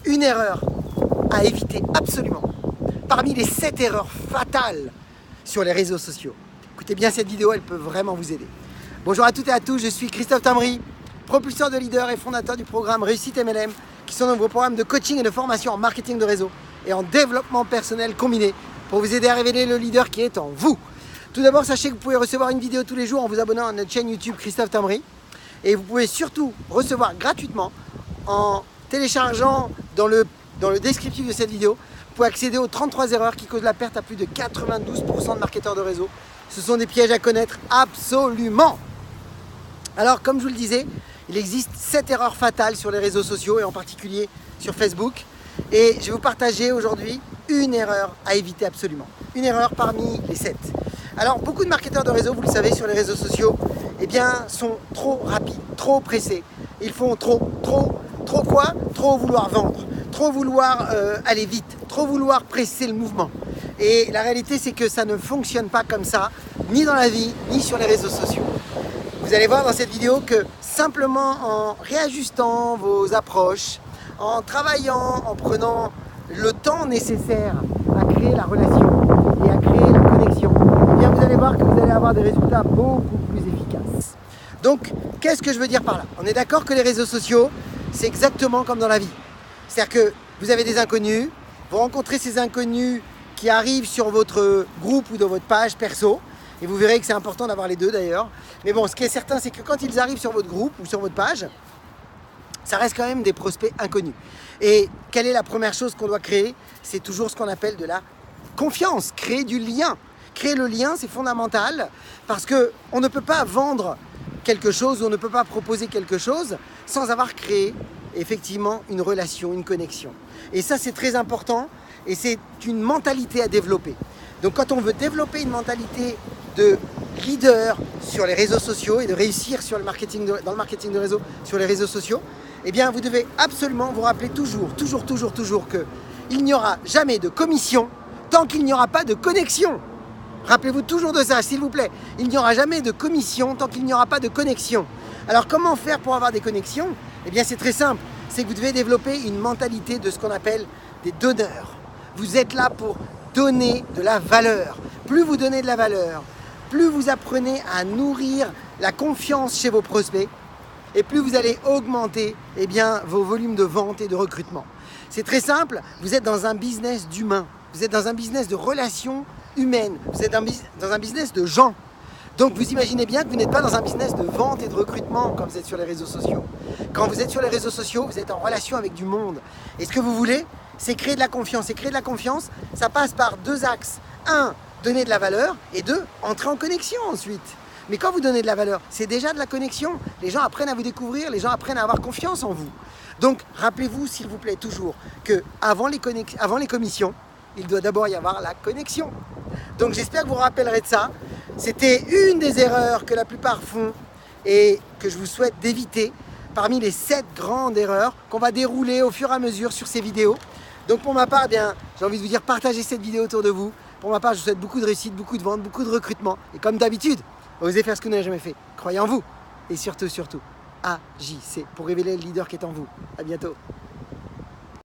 une erreur à éviter absolument parmi les 7 erreurs fatales sur les réseaux sociaux. Écoutez bien cette vidéo, elle peut vraiment vous aider. Bonjour à toutes et à tous, je suis Christophe Tambry, propulseur de leader et fondateur du programme Réussite MLM, qui sont vos programmes de coaching et de formation en marketing de réseau et en développement personnel combiné pour vous aider à révéler le leader qui est en vous. Tout d'abord, sachez que vous pouvez recevoir une vidéo tous les jours en vous abonnant à notre chaîne YouTube Christophe Tambry. Et vous pouvez surtout recevoir gratuitement en téléchargeant dans le descriptif de cette vidéo. Vous pouvez accéder aux 33 erreurs qui causent la perte à plus de 92% de marketeurs de réseau. Ce sont des pièges à connaître absolument. Alors, comme je vous le disais, il existe 7 erreurs fatales sur les réseaux sociaux et en particulier sur Facebook. Et je vais vous partager aujourd'hui une erreur à éviter absolument. Une erreur parmi les 7. Alors, beaucoup de marketeurs de réseau, vous le savez, sur les réseaux sociaux, eh bien, sont trop rapides, trop pressés. Ils font trop quoi? Trop vouloir vendre, trop vouloir aller vite, trop vouloir presser le mouvement. Et la réalité, c'est que ça ne fonctionne pas comme ça, ni dans la vie, ni sur les réseaux sociaux. Vous allez voir dans cette vidéo que simplement en réajustant vos approches, en travaillant, en prenant le temps nécessaire à créer la relation et à créer la connexion, eh bien vous allez voir que vous allez avoir des résultats beaucoup plus efficaces. Donc, qu'est-ce que je veux dire par là? On est d'accord que les réseaux sociaux, c'est exactement comme dans la vie. C'est-à-dire que vous avez des inconnus, vous rencontrez ces inconnus qui arrivent sur votre groupe ou dans votre page perso, et vous verrez que c'est important d'avoir les deux d'ailleurs. Mais bon, ce qui est certain, c'est que quand ils arrivent sur votre groupe ou sur votre page, ça reste quand même des prospects inconnus. Et quelle est la première chose qu'on doit créer? C'est toujours ce qu'on appelle de la confiance, créer du lien. Créer le lien, c'est fondamental parce qu'on ne peut pas vendre quelque chose ou on ne peut pas proposer quelque chose sans avoir créé effectivement une relation, une connexion. Et ça, c'est très important et c'est une mentalité à développer. Donc quand on veut développer une mentalité de leader sur les réseaux sociaux et de réussir sur dans le marketing de réseau sur les réseaux sociaux, eh bien vous devez absolument vous rappeler toujours qu'il n'y aura jamais de commission tant qu'il n'y aura pas de connexion. Rappelez-vous toujours de ça, s'il vous plaît. Il n'y aura jamais de commission tant qu'il n'y aura pas de connexion. Alors comment faire pour avoir des connexions? Eh bien c'est très simple, c'est que vous devez développer une mentalité de ce qu'on appelle des donneurs. Vous êtes là pour donner de la valeur. Plus vous donnez de la valeur, plus vous apprenez à nourrir la confiance chez vos prospects et plus vous allez augmenter vos volumes de vente et de recrutement. C'est très simple, vous êtes dans un business d'humain, vous êtes dans un business de relations humaines, vous êtes dans un business de gens. Donc vous imaginez bien que vous n'êtes pas dans un business de vente et de recrutement quand vous êtes sur les réseaux sociaux. Quand vous êtes sur les réseaux sociaux, vous êtes en relation avec du monde. Et ce que vous voulez, c'est créer de la confiance. Et créer de la confiance, ça passe par 2 axes. 1, donner de la valeur et 2, entrer en connexion ensuite. Mais quand vous donnez de la valeur, c'est déjà de la connexion. Les gens apprennent à vous découvrir, les gens apprennent à avoir confiance en vous. Donc rappelez-vous s'il vous plaît toujours qu'avant les commissions, il doit d'abord y avoir la connexion. Donc j'espère que vous vous rappellerez de ça. C'était une des erreurs que la plupart font et que je vous souhaite d'éviter parmi les 7 grandes erreurs qu'on va dérouler au fur et à mesure sur ces vidéos. Donc pour ma part, j'ai envie de vous dire, partagez cette vidéo autour de vous. Pour ma part, je vous souhaite beaucoup de réussite, beaucoup de ventes, beaucoup de recrutement. Et comme d'habitude, osez faire ce que vous n'avez jamais fait. Croyez en vous et surtout, agissez pour révéler le leader qui est en vous. À bientôt.